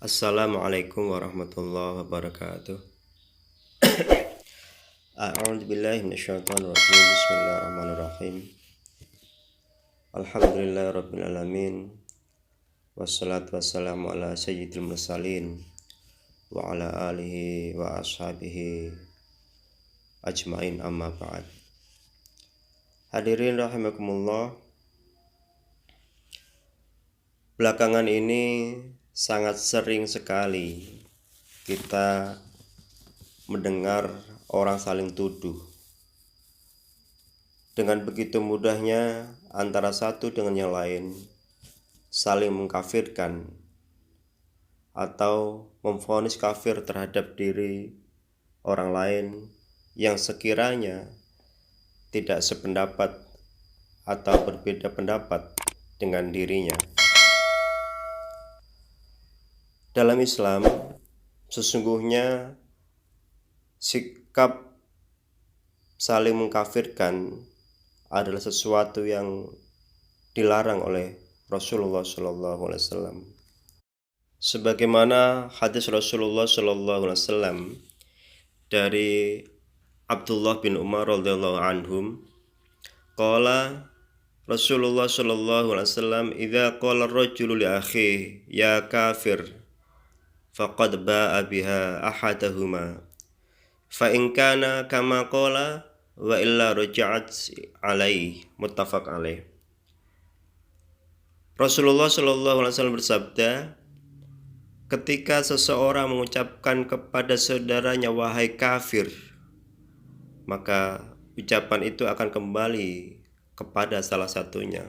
Assalamualaikum warahmatullahi wabarakatuh. A'udzu billahi minasyaitonir rajim. Bismillahirrahmanirrahim. Alhamdulillahirabbil alamin. Wassalatu wassalamu ala sayyidil mursalin wa ala alihi wa ashabihi ajmain, amma ba'd. Hadirin rahimakumullah. Belakangan ini sangat sering sekali kita mendengar orang saling tuduh. Dengan begitu mudahnya antara satu dengan yang lain saling mengkafirkan atau memvonis kafir terhadap diri orang lain yang sekiranya tidak sependapat atau berbeda pendapat dengan dirinya. Dalam Islam, sesungguhnya sikap saling mengkafirkan adalah sesuatu yang dilarang oleh Rasulullah SAW. Sebagaimana hadis Rasulullah SAW dari Abdullah bin Umar radhiyallahu anhum, qala Rasulullah SAW, "Idza qala ar-rajulu li akhihi ya kafir, faqad ba'a biha ahadahuma. Fa in kana kama qala wa illa raja'at alaihi." Muttafaq alaih. Rasulullah SAW bersabda, ketika seseorang mengucapkan kepada saudaranya wahai kafir, maka ucapan itu akan kembali kepada salah satunya.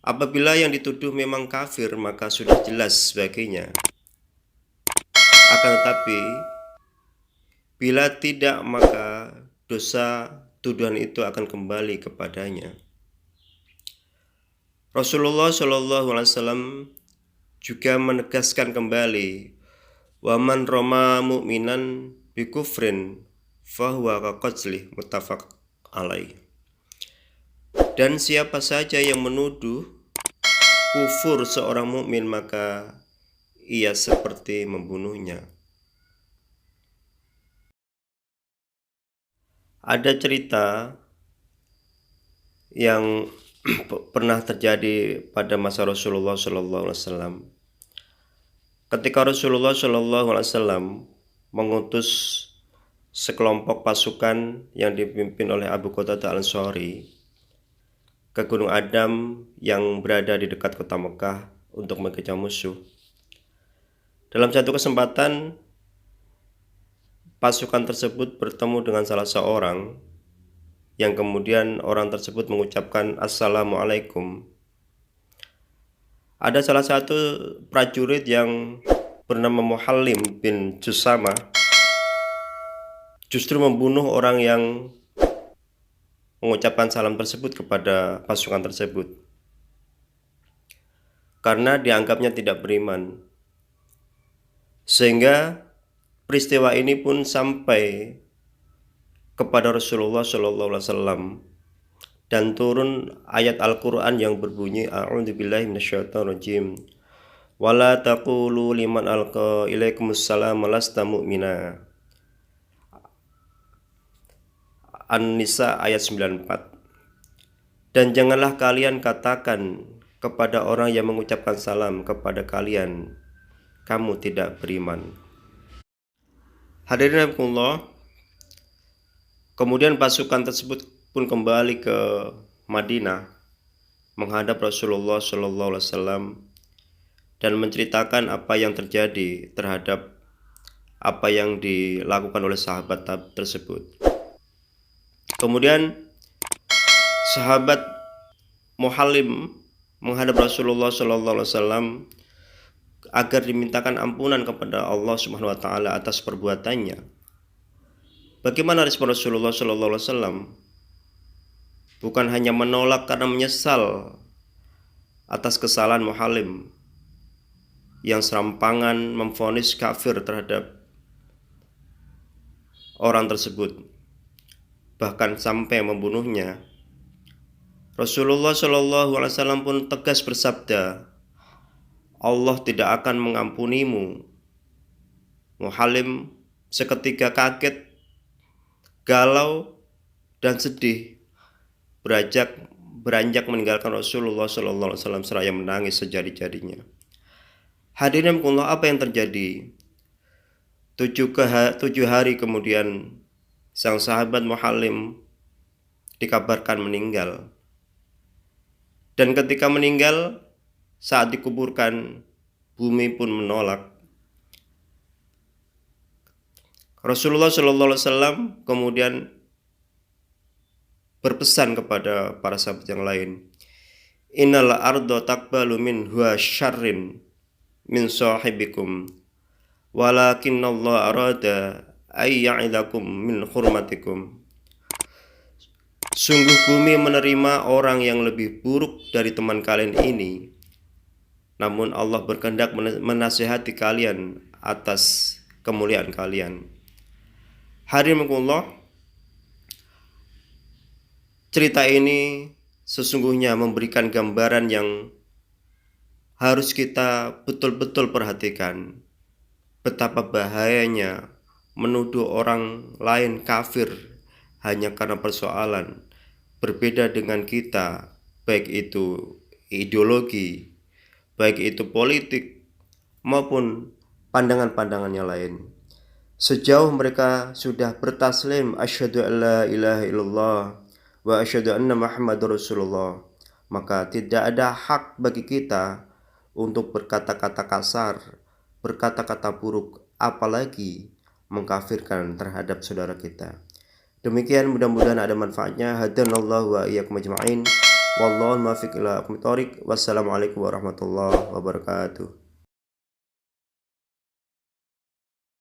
Apabila yang dituduh memang kafir, maka sudah jelas baginya. Akan tetapi, bila tidak, maka dosa tuduhan itu akan kembali kepadanya. Rasulullah SAW juga menegaskan kembali, wa man rama mu'minan bi kufrin fahuwa kaqatlih, muttafaq alaih. Dan siapa saja yang menuduh kufur seorang mukmin, maka ia seperti membunuhnya. Ada cerita yang pernah terjadi pada masa Rasulullah SAW. Ketika Rasulullah SAW mengutus sekelompok pasukan yang dipimpin oleh Abu Qatadah al-Ansari ke Gunung Adam yang berada di dekat kota Mekah untuk mengejar musuh. Dalam satu kesempatan, pasukan tersebut bertemu dengan salah seorang yang kemudian orang tersebut mengucapkan Assalamualaikum. Ada salah satu prajurit yang bernama Muhallim bin Jusama justru membunuh orang yang mengucapkan salam tersebut kepada pasukan tersebut karena dianggapnya tidak beriman. Sehingga peristiwa ini pun sampai kepada Rasulullah SAW dan turun ayat Al-Quran yang berbunyi, A'udzu billahi minasyaitonir rajim, wala taqulu liman alqa ilaikumussalam lasta mu'mina. An-Nisa ayat 94. Dan janganlah kalian katakan kepada orang yang mengucapkan salam kepada kalian, kamu tidak beriman. Hadirin rahimakumullah. Kemudian pasukan tersebut pun kembali ke Madinah menghadap Rasulullah SAW dan menceritakan apa yang terjadi terhadap apa yang dilakukan oleh sahabat tersebut. Kemudian sahabat Muhallim menghadap Rasulullah SAW agar dimintakan ampunan kepada Allah Subhanahu wa taala atas perbuatannya. Bagaimana respon Rasulullah SAW? Bukan hanya menolak karena menyesal atas kesalahan Muhallim yang serampangan memvonis kafir terhadap orang tersebut, bahkan sampai membunuhnya. Rasulullah SAW pun tegas bersabda, Allah tidak akan mengampunimu. Muhallim seketika kaget, galau, dan sedih, beranjak meninggalkan Rasulullah SAW seraya menangis sejadi-jadinya. Hadirin Allah, apa yang terjadi? 7 hari kemudian sang sahabat Muhallim dikabarkan meninggal. Dan ketika meninggal, saat dikuburkan, bumi pun menolak. Rasulullah SAW kemudian berpesan kepada para sahabat yang lain, innal ardo taqbalu min huwa syarrin min sahibikum walakinnallaha arada ayya'idakum min hurmatikum. Sungguh bumi menerima orang yang lebih buruk dari teman kalian ini, namun Allah berkehendak menasihati kalian atas kemuliaan kalian. Hadirin Allah, cerita ini sesungguhnya memberikan gambaran yang harus kita betul-betul perhatikan. Betapa bahayanya menuduh orang lain kafir hanya karena persoalan berbeda dengan kita, baik itu ideologi, baik itu politik, maupun pandangan-pandangannya lain. Sejauh mereka sudah bertaslim asyhadu alla ilaha illallah wa asyhadu anna Muhammadar Rasulullah, maka tidak ada hak bagi kita untuk berkata-kata kasar, berkata-kata buruk, apalagi mengkafirkan terhadap saudara kita. Demikian, mudah-mudahan ada manfaatnya. Hadanallahu wa iyyakum ajma'in. Wallahu muwaffiq ila aqwamit thoriq. Wassalamualaikum warahmatullahi wabarakatuh.